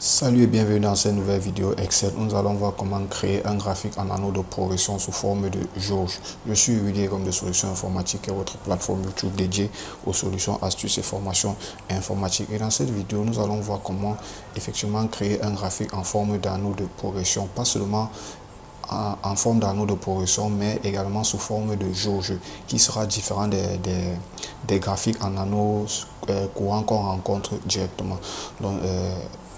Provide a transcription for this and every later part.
Salut et bienvenue dans cette nouvelle vidéo Excel. Nous allons voir comment créer un graphique en anneau de progression sous forme de jauge. Je suis William comme de Solutions Informatiques et votre plateforme YouTube dédiée aux solutions, astuces et formations informatiques. Et dans cette vidéo, nous allons voir comment effectivement créer un graphique en forme d'anneau de progression. Pas seulement en forme d'anneau de progression, mais également sous forme de jauge qui sera différent des graphiques en anneau courant qu'on rencontre directement. Donc,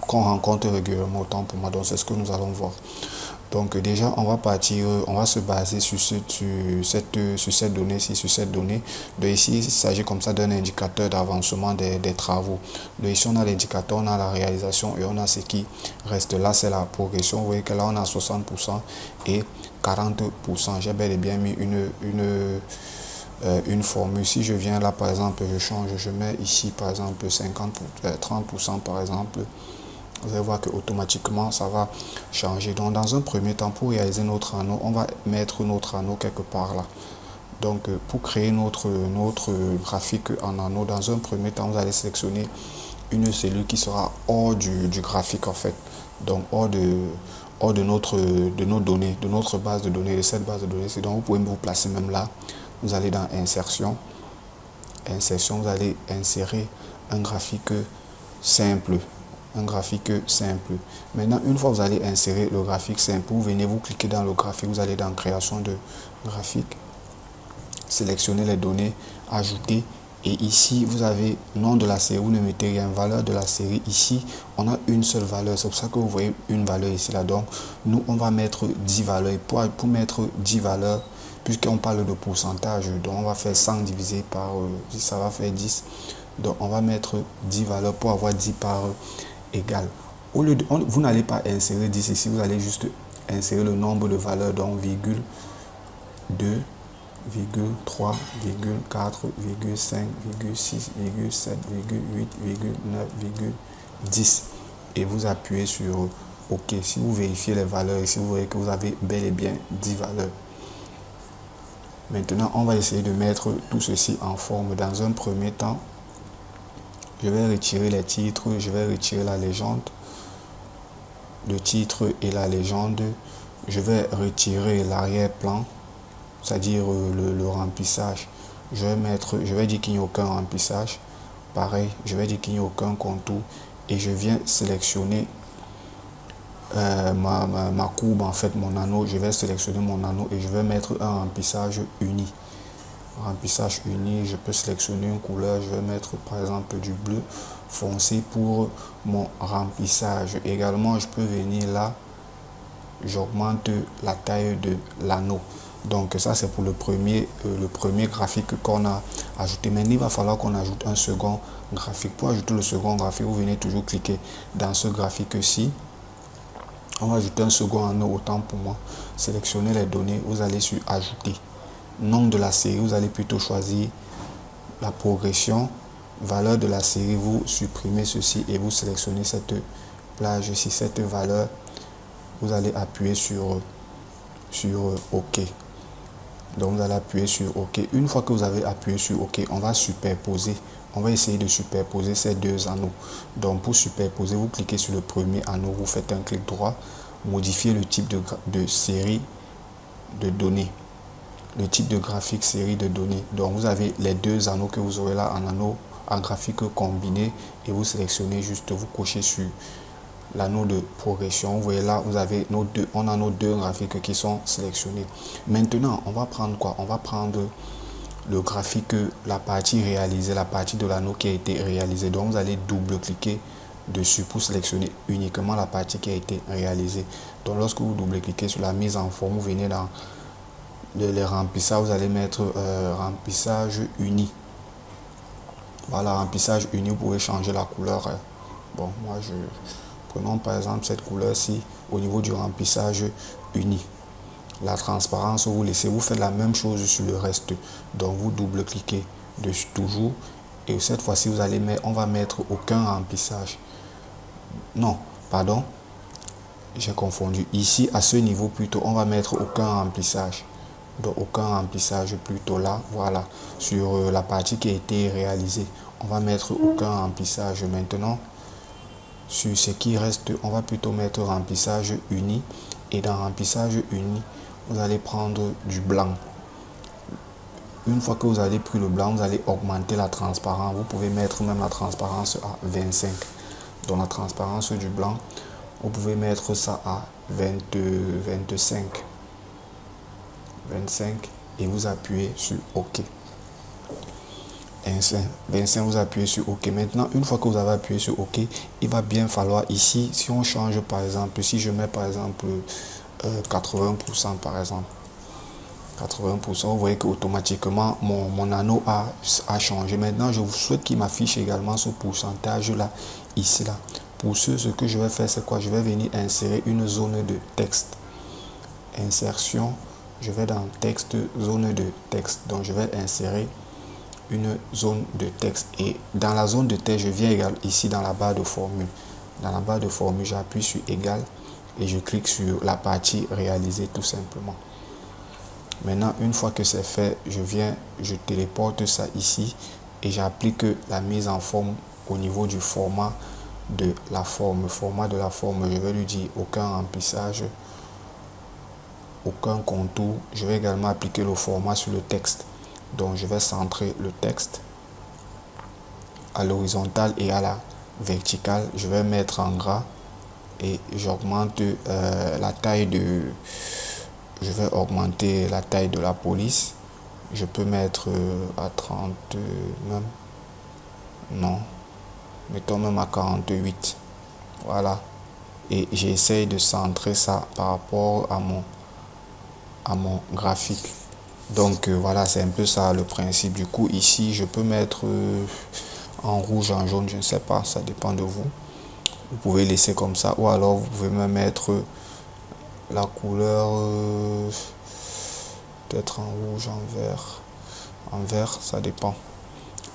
qu'on rencontre régulièrement, autant pour moi. Donc c'est ce que nous allons voir. Donc déjà on va partir, on va se baser sur cette donnée-ci, sur cette donnée. De ici, il s'agit comme ça d'un indicateur d'avancement des travaux. De ici on a l'indicateur, on a la réalisation et on a ce qui reste là, c'est la progression. Vous voyez que là on a 60% et 40%. J'ai bel et bien mis une formule. Si je viens là par exemple, je change, je mets ici par exemple 30% par exemple. Vous allez voir que automatiquement ça va changer. Donc dans un premier temps, pour réaliser notre anneau, on va mettre notre anneau quelque part là. Donc pour créer notre graphique en anneau, dans un premier temps, vous allez sélectionner une cellule qui sera hors du graphique en fait. Donc hors de nos données, de notre base de données, de cette base de données. Donc vous pouvez vous placer même là. Vous allez dans insertion, vous allez insérer un graphique simple. Un graphique simple. Maintenant, une fois que vous allez insérer le graphique simple, vous venez, vous cliquez dans le graphique, vous allez dans création de graphique, sélectionnez les données, ajouter, et ici vous avez nom de la série, vous ne mettez rien, valeur de la série. Ici on a une seule valeur, c'est pour ça que vous voyez une valeur ici là. Donc nous on va mettre 10 valeurs, et pour mettre 10 valeurs, puisqu'on parle de pourcentage, donc on va faire 100 divisé par 10, ça va faire 10. Donc on va mettre 10 valeurs pour avoir 10 par égal. Au lieu de, vous n'allez pas insérer 10 ici, vous allez juste insérer le nombre de valeurs, donc virgule 2, virgule 3, virgule 4, virgule 5, virgule 6, virgule 7, virgule 8, virgule 9, virgule 10. Et vous appuyez sur OK. Si vous vérifiez les valeurs ici, vous voyez que vous avez bel et bien 10 valeurs. Maintenant, on va essayer de mettre tout ceci en forme. Dans un premier temps, je vais retirer les titres, je vais retirer la légende, le titre et la légende. Je vais retirer l'arrière-plan, c'est-à-dire le remplissage. Je vais dire qu'il n'y a aucun remplissage. Pareil, je vais dire qu'il n'y a aucun contour. Et je viens sélectionner ma courbe, en fait, mon anneau. Je vais sélectionner mon anneau et je vais mettre un remplissage uni. Remplissage uni, je peux sélectionner une couleur, je vais mettre par exemple du bleu foncé pour mon remplissage. Également, je peux venir là, j'augmente la taille de l'anneau. Donc ça c'est pour le premier graphique qu'on a ajouté. Maintenant il va falloir qu'on ajoute un second graphique. Pour ajouter le second graphique, vous venez toujours cliquer dans ce graphique-ci. On va ajouter un second anneau, autant pour moi. Sélectionnez les données, vous allez sur ajouter. Nom de la série, vous allez plutôt choisir la progression, valeur de la série, vous supprimez ceci et vous sélectionnez cette plage ici, cette valeur, vous allez appuyer sur OK. Donc vous allez appuyer sur OK. Une fois que vous avez appuyé sur OK, on va superposer, on va essayer de superposer ces deux anneaux. Donc pour superposer, vous cliquez sur le premier anneau, vous faites un clic droit, modifier le type de série de données. Le type de graphique série de données. Donc vous avez les deux anneaux que vous aurez là en anneau, en graphique combiné, et vous sélectionnez juste, vous cochez sur l'anneau de progression. Vous voyez là, vous avez on a nos deux graphiques qui sont sélectionnés. Maintenant, on va prendre quoi? On va prendre le graphique, la partie réalisée, la partie de l'anneau qui a été réalisée. Donc vous allez double-cliquer dessus pour sélectionner uniquement la partie qui a été réalisée. Donc lorsque vous double-cliquez sur la mise en forme, vous venez dans les remplissages, vous allez mettre remplissage uni. Voilà, remplissage uni, vous pouvez changer la couleur. Bon, moi prenons par exemple cette couleur-ci au niveau du remplissage uni. La transparence, vous laissez, vous faites la même chose sur le reste. Donc vous double-cliquez dessus toujours. Et cette fois-ci, vous allez mettre, on va mettre aucun remplissage. Non, pardon, j'ai confondu. Ici, à ce niveau plutôt, on va mettre aucun remplissage. Donc aucun remplissage plutôt là, voilà, sur la partie qui a été réalisée. On va mettre aucun remplissage maintenant. sur ce qui reste, on va plutôt mettre remplissage uni. Et dans remplissage uni, vous allez prendre du blanc. Une fois que vous avez pris le blanc, vous allez augmenter la transparence. Vous pouvez mettre même la transparence à 25. Donc la transparence du blanc, vous pouvez mettre ça à 25. Et vous appuyez sur OK. 25, vous appuyez sur OK. Maintenant, une fois que vous avez appuyé sur OK, il va bien falloir ici, si on change par exemple, si je mets par exemple 80% par exemple, 80%, vous voyez qu'automatiquement mon anneau a changé. Maintenant, je vous souhaite qu'il m'affiche également ce pourcentage là, ici là. Pour ce que je vais faire, c'est quoi? Je vais venir insérer une zone de texte. Insertion, je vais dans texte, zone de texte. Donc je vais insérer une zone de texte. Et dans la zone de texte, je viens également ici dans la barre de formule. Dans la barre de formule, j'appuie sur égal et je clique sur la partie réaliser tout simplement. Maintenant, une fois que c'est fait, je téléporte ça ici et j'applique la mise en forme au niveau du format de la forme. Format de la forme, je vais lui dire aucun remplissage, aucun contour. Je vais également appliquer le format sur le texte. Donc, je vais centrer le texte à l'horizontale et à la verticale. Je vais mettre en gras et j'augmente la taille de... Je vais augmenter la taille de la police. Je peux mettre à 30 même. Non. Mettons même à 48. Voilà. Et j'essaye de centrer ça par rapport à mon graphique. Donc voilà, c'est un peu ça le principe. Du coup, ici, je peux mettre en rouge, en jaune, je ne sais pas. Ça dépend de vous. Vous pouvez laisser comme ça. Ou alors, vous pouvez me mettre... la couleur peut-être en rouge, en vert, ça dépend.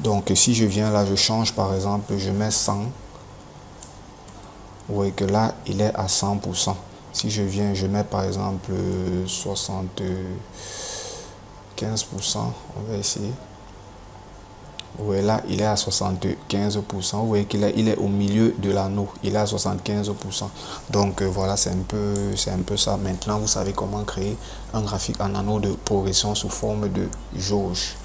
Donc si je viens là, je change par exemple, je mets 100. Vous voyez que là il est à 100%. Si je viens, je mets par exemple 75%, on va essayer. Vous voyez là, il est à 75%. Vous voyez qu'il est au milieu de l'anneau. Il est à 75%. Donc voilà, c'est un peu ça. Maintenant, vous savez comment créer un graphique en anneau de progression sous forme de jauge.